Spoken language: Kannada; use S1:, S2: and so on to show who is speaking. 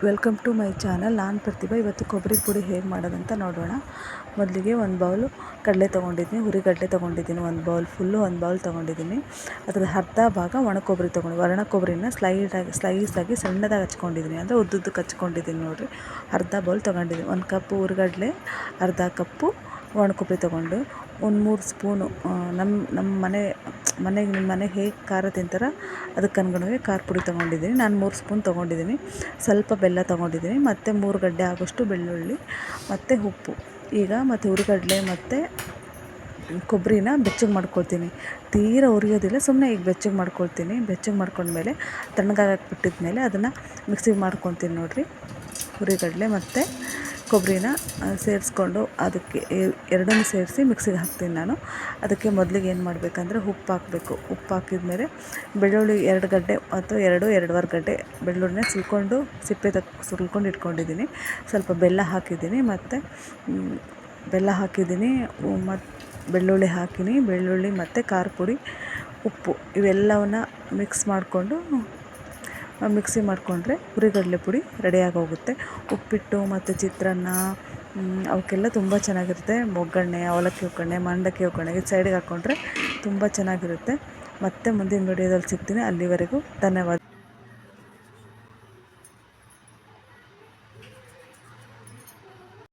S1: Welcome to my channel. ನಾನು ಪ್ರತಿಭಾ. ಇವತ್ತು ಕೊಬ್ಬರಿ ಪುಡಿ ಹೇಗೆ ಮಾಡೋದಂತ ನೋಡೋಣ. ಮೊದಲಿಗೆ ಒಂದು ಬೌಲು ಕಡಲೆ ತೊಗೊಂಡಿದ್ದೀನಿ, ಹುರಿಗಡಲೆ ತೊಗೊಂಡಿದ್ದೀನಿ, ಒಂದು ಬೌಲ್ ಫುಲ್ಲು, ಒಂದು ಬೌಲ್ ತೊಗೊಂಡಿದ್ದೀನಿ. ಅದರ ಅರ್ಧ ಭಾಗ ಒಣ ಕೊಬ್ಬರಿ ಒಣ ಕೊಬ್ಬರಿನ ಸ್ಲೈಸಾಗಿ ಸಣ್ಣದಾಗಿ ಹಚ್ಕೊಂಡಿದ್ದೀನಿ, ಅಂದರೆ ಉದ್ದುದ್ದಕ್ಕೆ ಹಚ್ಕೊಂಡಿದ್ದೀನಿ ನೋಡಿರಿ. ಅರ್ಧ ಬೌಲ್ ತೊಗೊಂಡಿದ್ದೀನಿ. ಒಂದು ಕಪ್ಪು ಹುರಿಗಡಲೆ, ಅರ್ಧ ಕಪ್ಪು ಒಣ ಕೊಬ್ಬರಿ ತೊಗೊಂಡು, ಒಂದು 3 ಸ್ಪೂನು ನಮ್ಮ ಮನೆಗೆ ನಿಮ್ಮ ಮನೆಗೆ ಹೇಗೆ ಖಾರ ತಿಂತಾರೋ ಅದಕ್ಕೆ ಅನುಗುಣವಾಗಿ ಖಾರ ಪುಡಿ ತೊಗೊಂಡಿದ್ದೀನಿ. ನಾನು 3 ಸ್ಪೂನ್ ತೊಗೊಂಡಿದ್ದೀನಿ. ಸ್ವಲ್ಪ ಬೆಲ್ಲ ತೊಗೊಂಡಿದ್ದೀನಿ, ಮತ್ತು 3 ಗಡ್ಡೆ ಆಗೋಷ್ಟು ಬೆಳ್ಳುಳ್ಳಿ, ಮತ್ತು ಉಪ್ಪು. ಈಗ ಮತ್ತು ಹುರಿಗಡಲೆ ಮತ್ತು ಕೊಬ್ಬರಿನ ಬೆಚ್ಚಗೆ ಮಾಡ್ಕೊಳ್ತೀನಿ. ತೀರಾ ಉರಿಯೋದಿಲ್ಲ, ಸುಮ್ಮನೆ ಈಗ ಬೆಚ್ಚಗೆ ಮಾಡ್ಕೊಳ್ತೀನಿ. ಬೆಚ್ಚಗೆ ಮಾಡ್ಕೊಂಡ್ಮೇಲೆ ತಣ್ಣಗಾಗಿಬಿಟ್ಟಿದ್ಮೇಲೆ ಅದನ್ನು ಮಿಕ್ಸಿಗೆ ಮಾಡ್ಕೊತೀನಿ ನೋಡಿರಿ. ಹುರಿಗಡಲೆ ಮತ್ತು ಕೊಬ್ಬರಿನ ಸೇರಿಸ್ಕೊಂಡು ಅದಕ್ಕೆ ಎರಡನ್ನೂ ಸೇರಿಸಿ ಮಿಕ್ಸಿಗೆ ಹಾಕ್ತೀನಿ ನಾನು. ಅದಕ್ಕೆ ಮೊದಲಿಗೆ ಏನು ಮಾಡಬೇಕಂದ್ರೆ ಉಪ್ಪು ಹಾಕಬೇಕು. ಉಪ್ಪು ಹಾಕಿದ್ಮೇಲೆ ಬೆಳ್ಳುಳ್ಳಿ 2 ಗಡ್ಡೆ ಅಥವಾ 2-2.25 ಗಡ್ಡೆ ಬೆಳ್ಳುಳ್ಳಿನ ಸುಲ್ಕೊಂಡು ಇಟ್ಕೊಂಡಿದ್ದೀನಿ. ಸ್ವಲ್ಪ ಬೆಲ್ಲ ಹಾಕಿದ್ದೀನಿ, ಮತ್ತು ಬೆಳ್ಳುಳ್ಳಿ ಹಾಕಿನಿ. ಬೆಳ್ಳುಳ್ಳಿ ಮತ್ತು ಖಾರ ಪುಡಿ, ಉಪ್ಪು ಇವೆಲ್ಲವನ್ನು ಮಿಕ್ಸಿ ಮಾಡಿಕೊಂಡ್ರೆ ಹುರಿಗಡಲೆ ಪುಡಿ ರೆಡಿಯಾಗಿ ಹೋಗುತ್ತೆ. ಉಪ್ಪಿಟ್ಟು ಮತ್ತು ಚಿತ್ರಾನ್ನ ಅವಕ್ಕೆಲ್ಲ ತುಂಬ ಚೆನ್ನಾಗಿರುತ್ತೆ. ಒಗ್ಗರಣೆ, ಅವಲಕ್ಕಿ ಒಗ್ಗರಣೆ, ಮಂಡಕ್ಕಿ ಒಗ್ಗರಣೆಗೆ ಸೈಡಿಗೆ ಹಾಕ್ಕೊಂಡ್ರೆ ತುಂಬ ಚೆನ್ನಾಗಿರುತ್ತೆ. ಮತ್ತೆ ಮುಂದಿನ ವಿಡಿಯೋದಲ್ಲಿ ಸಿಗ್ತೀನಿ. ಅಲ್ಲಿವರೆಗೂ ಧನ್ಯವಾದ.